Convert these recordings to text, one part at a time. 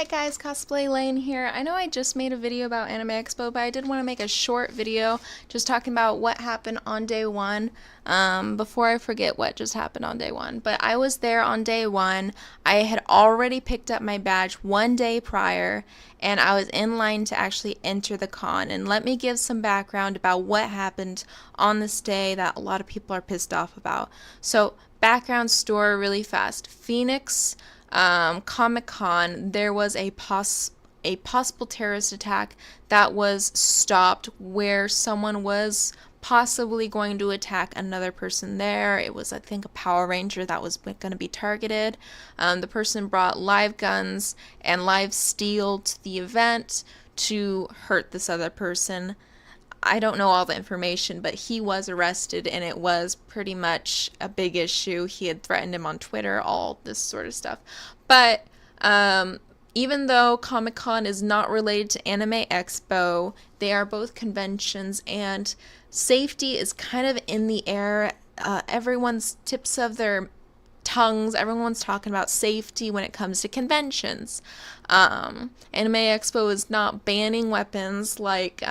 Hi guys, Cosplay Lane here. I know I just made a video about Anime Expo, but I did want to make a short video just talking about what happened on day one, before I forget what just happened on day one. But I was there on day one. I had already picked up my badge one day prior, and I was in line to actually enter the con. And let me give some background about what happened on this day that a lot of people are pissed off about. So, background story really fast. Phoenix Comic-Con, there was a possible terrorist attack that was stopped where someone was possibly going to attack another person there. It was, I think, a Power Ranger that was going to be targeted. The person brought live guns and live steel to the event to hurt this other person. I don't know all the information, but he was arrested, and it was pretty much a big issue. He had threatened him on Twitter, all this sort of stuff. But even though Comic-Con is not related to Anime Expo, they are both conventions, and safety is kind of in the air. Everyone's tips of their tongues, everyone's talking about safety when it comes to conventions. Anime Expo is not banning weapons like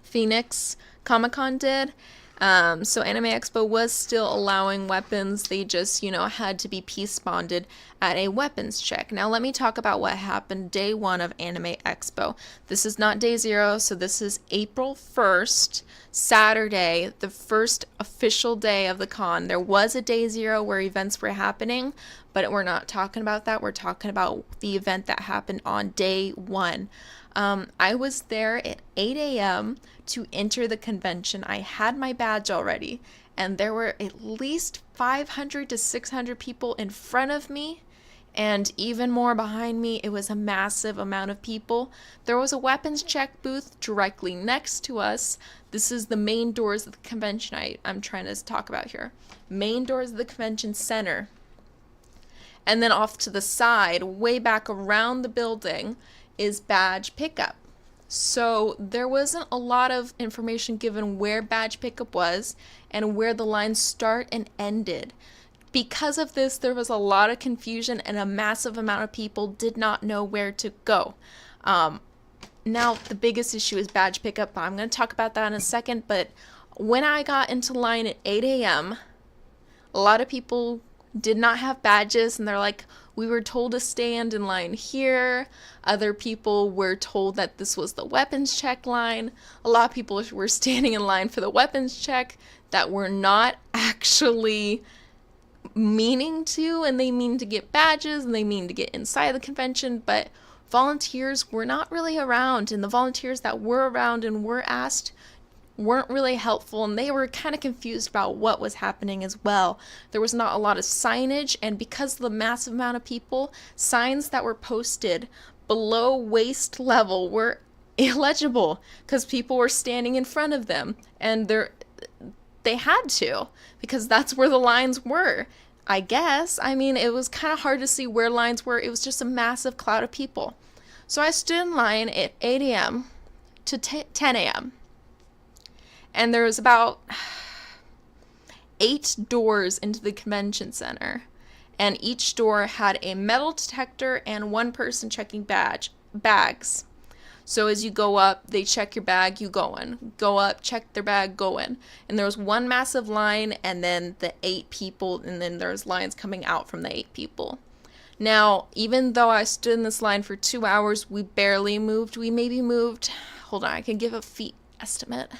Phoenix Comic-Con did. So Anime Expo was still allowing weapons. They just, had to be peace bonded at a weapons check. Now let me talk about what happened day one of Anime Expo. This is not day zero, so this is April 1st, Saturday, the first official day of the con. There was a day zero where events were happening, but we're not talking about that. We're talking about the event that happened on day one. I was there at 8 a.m. to enter the convention. I had my badge already, and there were at least 500 to 600 people in front of me, and even more behind me. It was a massive amount of people. There was a weapons check booth directly next to us. This is the main doors of the convention I'm trying to talk about here. Main doors of the convention center. And then off to the side, way back around the building, is badge pickup. So there wasn't a lot of information given where badge pickup was and where the lines start and ended. Because of this, there was a lot of confusion, and a massive amount of people did not know where to go. Now, the biggest issue is badge pickup. I'm going to talk about that in a second, but when I got into line at 8 a.m., a lot of people did not have badges, and they're like, we were told to stand in line here. Other people were told that this was the weapons check line. A lot of people were standing in line for the weapons check that were not actually meaning to, and they mean to get badges, and they mean to get inside the convention, but volunteers were not really around, and the volunteers that were around and were asked weren't really helpful, and they were kind of confused about what was happening as well. There was not a lot of signage, and because of the massive amount of people, signs that were posted below waist level were illegible because people were standing in front of them, and they had to, because that's where the lines were, I guess. I mean, it was kind of hard to see where lines were. It was just a massive cloud of people. So I stood in line at 8 a.m. to 10 a.m. And there was about 8 doors into the convention center, and each door had a metal detector and one person checking bags. So as you go up, they check your bag, you go in. Go up, check their bag, go in. And there was one massive line, and then the 8 people, and then there's lines coming out from the 8 people. Now, even though I stood in this line for 2 hours, we barely moved. We maybe moved, hold on, I can give a feet estimate.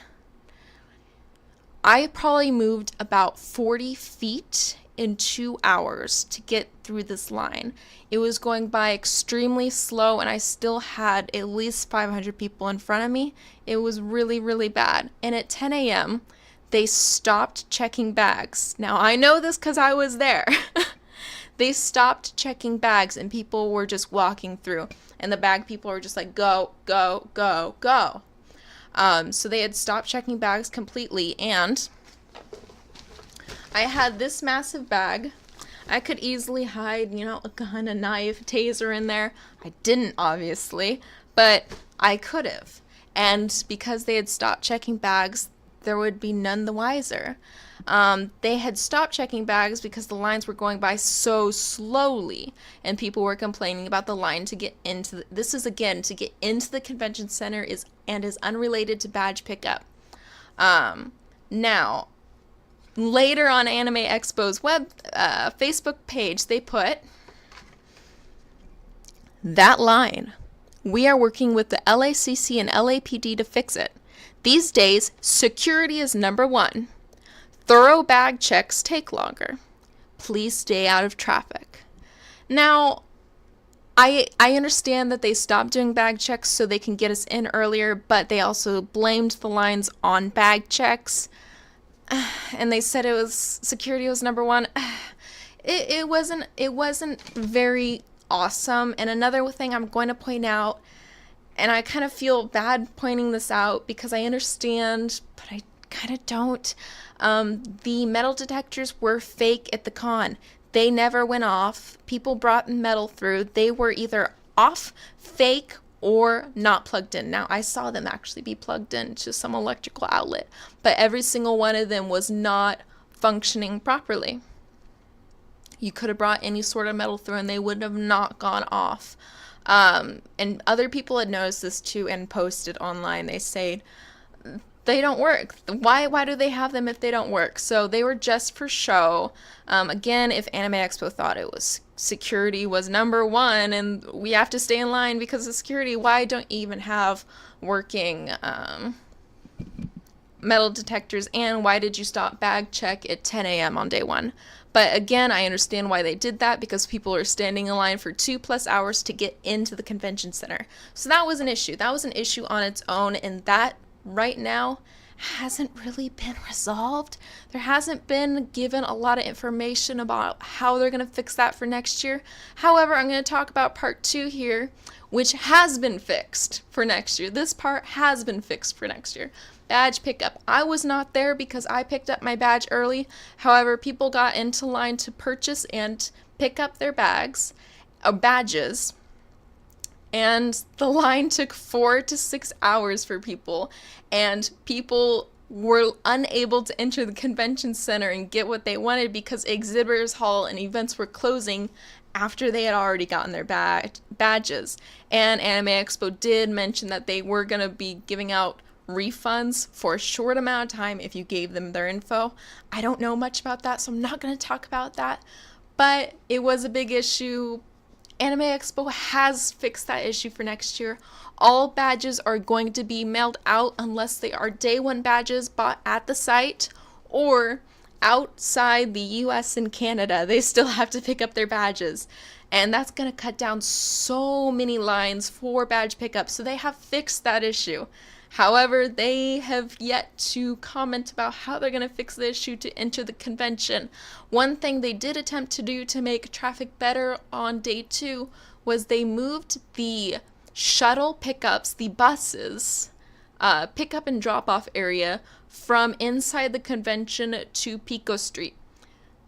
I probably moved about 40 feet in 2 hours to get through this line. It was going by extremely slow, and I still had at least 500 people in front of me. It was really, really bad. And at 10 a.m., they stopped checking bags. Now, I know this because I was there. They stopped checking bags, and people were just walking through. And the bag people were just like, go, go, go, go. So they had stopped checking bags completely, and I had this massive bag. I could easily hide, a gun, a knife, taser in there. I didn't, obviously, but I could have. And because they had stopped checking bags, there would be none the wiser. They had stopped checking bags because the lines were going by so slowly, and people were complaining about the line to get into this is again to get into the convention center is unrelated to badge pickup. Now, later on Anime Expo's Facebook page, they put that line. We are working with the LACC and LAPD to fix it. These days, security is number one. Thorough bag checks take longer. Please stay out of traffic. Now, I understand that they stopped doing bag checks so they can get us in earlier, but they also blamed the lines on bag checks. And they said it was security was number one. It wasn't very awesome. And another thing I'm going to point out, and I kind of feel bad pointing this out because I understand, but I kind of don't. The metal detectors were fake at the con. They never went off. People brought metal through. They were either off, fake, or not plugged in. Now, I saw them actually be plugged into some electrical outlet, but every single one of them was not functioning properly. You could have brought any sort of metal through and they would have not gone off. And other people had noticed this too and posted online. They say they don't work. Why do they have them if they don't work? So they were just for show. Again, if Anime Expo thought it was security was number one and we have to stay in line because of security, why don't you even have working metal detectors, and why did you stop bag check at 10 a.m. on day one? But again, I understand why they did that, because people are standing in line for 2+ hours to get into the convention center. So that was an issue. That was an issue on its own, and that right now hasn't really been resolved. There hasn't been given a lot of information about how they're going to fix that for next year. However, I'm going to talk about part 2 here, which has been fixed for next year. This part has been fixed for next year. Badge pickup. I was not there because I picked up my badge early. However, people got into line to purchase and pick up their badges, and the line took 4 to 6 hours for people, and people were unable to enter the convention center and get what they wanted because exhibitors hall and events were closing after they had already gotten their badges. And Anime Expo did mention that they were going to be giving out refunds for a short amount of time if you gave them their info. I don't know much about that, so I'm not going to talk about that, but it was a big issue. Anime Expo has fixed that issue for next year. All badges are going to be mailed out unless they are day one badges bought at the site or outside the US and Canada. They still have to pick up their badges. And that's going to cut down so many lines for badge pickup. So they have fixed that issue. However, they have yet to comment about how they're going to fix the issue to enter the convention. One thing they did attempt to do to make traffic better on day 2 was they moved the shuttle pickups, the buses, pickup and drop-off area from inside the convention to Pico Street,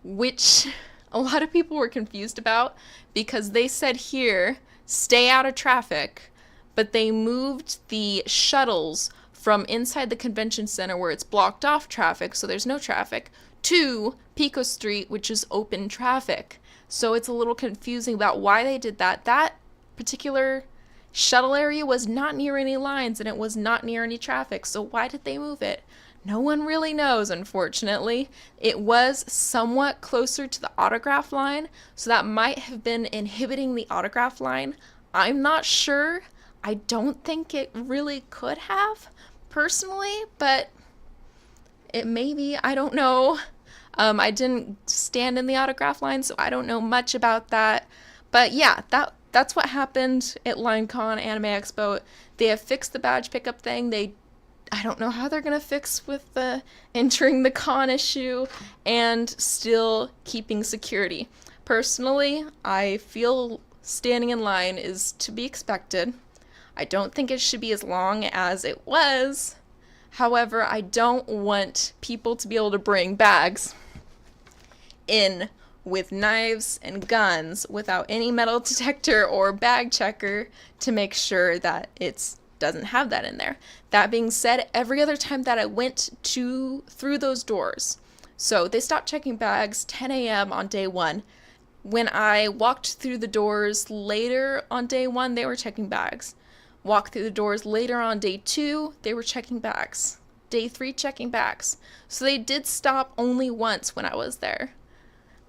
which a lot of people were confused about because they said here, stay out of traffic. But they moved the shuttles from inside the convention center where it's blocked off traffic, so there's no traffic, to Pico Street, which is open traffic. So it's a little confusing about why they did that. That particular shuttle area was not near any lines and it was not near any traffic. So why did they move it? No one really knows, unfortunately. It was somewhat closer to the autograph line, so that might have been inhibiting the autograph line. I'm not sure. I don't think it really could have, personally, but it maybe, I don't know. I didn't stand in the autograph line, so I don't know much about that. But yeah, that's what happened at Linecon Anime Expo. They have fixed the badge pickup thing. I don't know how they're going to fix with the entering the con issue and still keeping security. Personally, I feel standing in line is to be expected. I don't think it should be as long as it was. However, I don't want people to be able to bring bags in with knives and guns without any metal detector or bag checker to make sure that it doesn't have that in there. That being said, every other time that I went through those doors, So they stopped checking bags 10 a.m. on day 1. When I walked through the doors later on day 1, they were checking bags. Walked through the doors later on day 2, they were checking bags. Day 3, checking bags. So they did stop only once when I was there.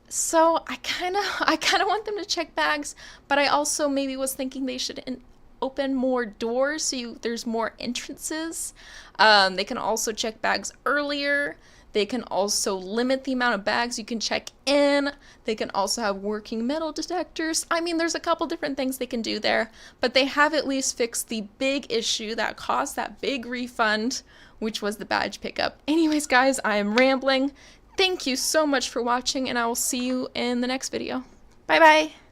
So I kind of want them to check bags, but I also maybe was thinking they should open more doors so there's more entrances. They can also check bags earlier. They can also limit the amount of bags you can check in. They can also have working metal detectors. I mean, there's a couple different things they can do there, but they have at least fixed the big issue that caused that big refund, which was the badge pickup. Anyways, guys, I am rambling. Thank you so much for watching, and I will see you in the next video. Bye bye!